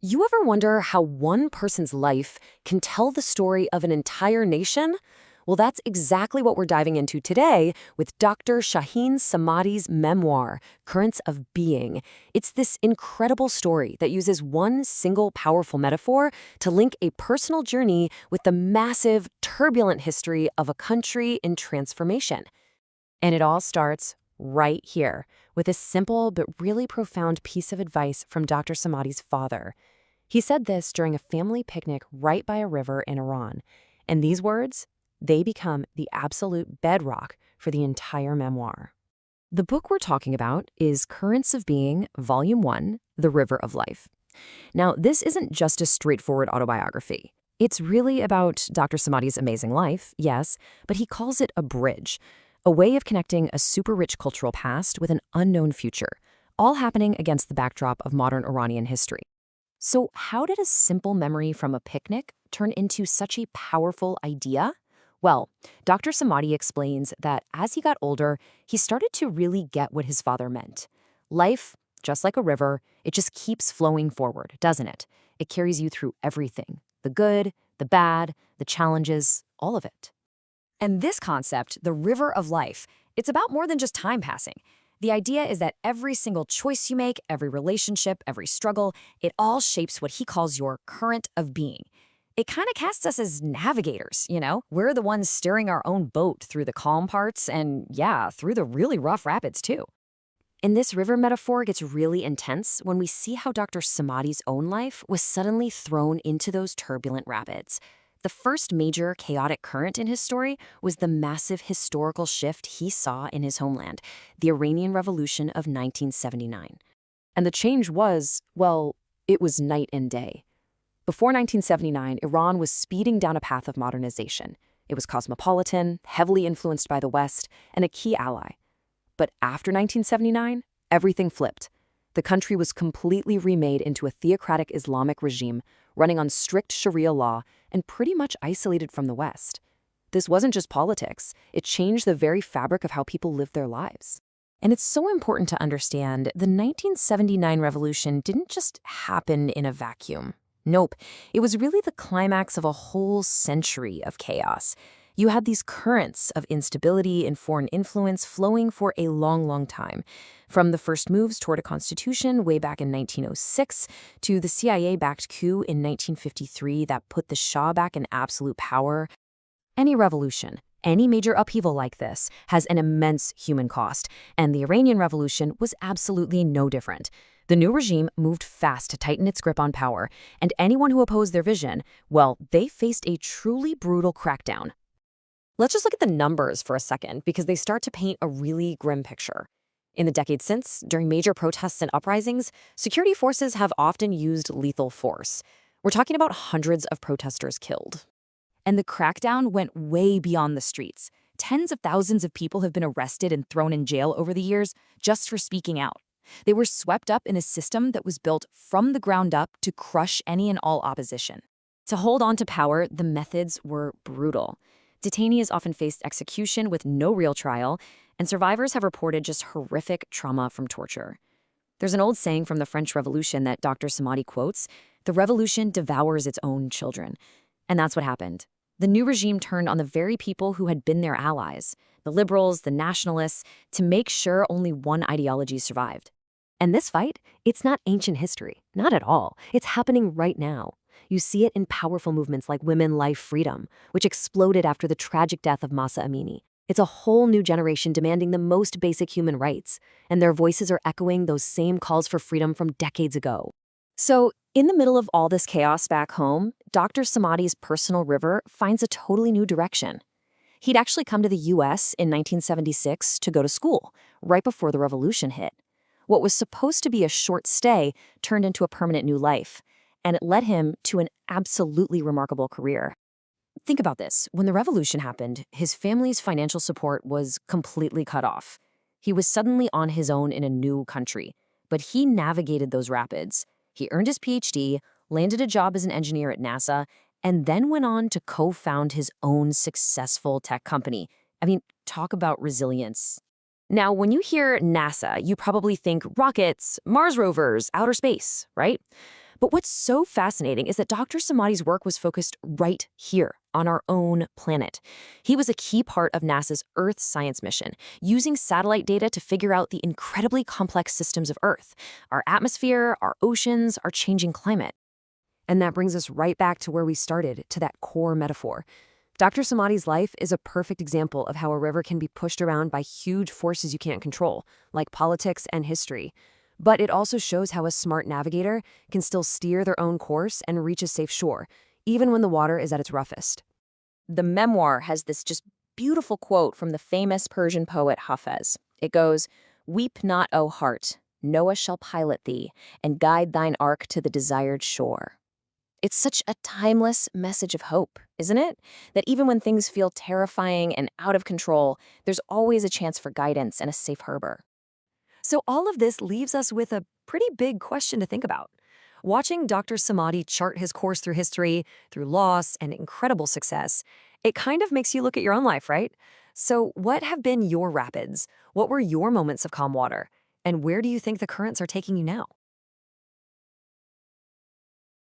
You ever wonder how one person's life can tell the story of an entire nation? Well, that's exactly what we're diving into today with Dr. Shahin Samadi's memoir, Currents of Being. It's this incredible story that uses one single powerful metaphor to link a personal journey with the massive, turbulent history of a country in transformation. And it all starts right here with a simple but really profound piece of advice from Dr. Samadi's father. He said this during a family picnic right by a river in Iran. And these words, they become the absolute bedrock for the entire memoir. The book we're talking about is Currents of Being, Volume 1, The River of Life. Now, this isn't just a straightforward autobiography. It's really about Dr. Samadi's amazing life, yes, but he calls it a bridge, a way of connecting a super-rich cultural past with an unknown future, all happening against the backdrop of modern Iranian history. So how did a simple memory from a picnic turn into such a powerful idea? Well, Dr. Samadi explains that as he got older, he started to really get what his father meant. Life, just like a river, it just keeps flowing forward, doesn't it? It carries you through everything, the good, the bad, the challenges, all of it. And this concept, the river of life, it's about more than just time passing. The idea is that every single choice you make, every relationship, every struggle, it all shapes what he calls your current of being. It kind of casts us as navigators, you know? We're the ones steering our own boat through the calm parts and, yeah, through the really rough rapids, too. And this river metaphor gets really intense when we see how Dr. Samadi's own life was suddenly thrown into those turbulent rapids. The first major chaotic current in his story was the massive historical shift he saw in his homeland, the Iranian Revolution of 1979. And the change was, well, it was night and day. Before 1979, Iran was speeding down a path of modernization. It was cosmopolitan, heavily influenced by the West, and a key ally. But after 1979, everything flipped. The country was completely remade into a theocratic Islamic regime, running on strict Sharia law and pretty much isolated from the West. This wasn't just politics. It changed the very fabric of how people lived their lives. And it's so important to understand the 1979 revolution didn't just happen in a vacuum. Nope, it was really the climax of a whole century of chaos. You had these currents of instability and foreign influence flowing for a long, long time. From the first moves toward a constitution way back in 1906 to the CIA-backed coup in 1953 that put the Shah back in absolute power. Any revolution, any major upheaval like this has an immense human cost, and the Iranian Revolution was absolutely no different. The new regime moved fast to tighten its grip on power, and anyone who opposed their vision, well, they faced a truly brutal crackdown. Let's just look at the numbers for a second because they start to paint a really grim picture. In the decades since, during major protests and uprisings, security forces have often used lethal force. We're talking about hundreds of protesters killed. And the crackdown went way beyond the streets. Tens of thousands of people have been arrested and thrown in jail over the years just for speaking out. They were swept up in a system that was built from the ground up to crush any and all opposition. To hold on to power, the methods were brutal. Detainees often faced execution with no real trial, and survivors have reported just horrific trauma from torture. There's an old saying from the French Revolution that Dr. Samadi quotes, "The revolution devours its own children." And that's what happened. The new regime turned on the very people who had been their allies, the liberals, the nationalists, to make sure only one ideology survived. And this fight, it's not ancient history, not at all. It's happening right now. You see it in powerful movements like Women, Life, Freedom, which exploded after the tragic death of Mahsa Amini. It's a whole new generation demanding the most basic human rights, and their voices are echoing those same calls for freedom from decades ago. So, in the middle of all this chaos back home, Dr. Samadi's personal river finds a totally new direction. He'd actually come to the U.S. in 1976 to go to school, right before the revolution hit. What was supposed to be a short stay turned into a permanent new life, and it led him to an absolutely remarkable career. Think about this. When the revolution happened, his family's financial support was completely cut off. He was suddenly on his own in a new country, but he navigated those rapids. He earned his Ph.D., landed a job as an engineer at NASA, and then went on to co-found his own successful tech company. I mean, talk about resilience. Now, when you hear NASA, you probably think rockets, Mars rovers, outer space, right? But what's so fascinating is that Dr. Samadi's work was focused right here on our own planet. He was a key part of NASA's Earth science mission, using satellite data to figure out the incredibly complex systems of Earth, our atmosphere, our oceans, our changing climate. And that brings us right back to where we started, to that core metaphor. Dr. Samadi's life is a perfect example of how a river can be pushed around by huge forces you can't control, like politics and history. But it also shows how a smart navigator can still steer their own course and reach a safe shore, even when the water is at its roughest. The memoir has this just beautiful quote from the famous Persian poet Hafez. It goes, "Weep not, O heart, Noah shall pilot thee, and guide thine ark to the desired shore." It's such a timeless message of hope, isn't it? That even when things feel terrifying and out of control, there's always a chance for guidance and a safe harbor. So all of this leaves us with a pretty big question to think about. Watching Dr. Samadi chart his course through history, through loss and incredible success, it kind of makes you look at your own life, right? So what have been your rapids? What were your moments of calm water? And where do you think the currents are taking you now?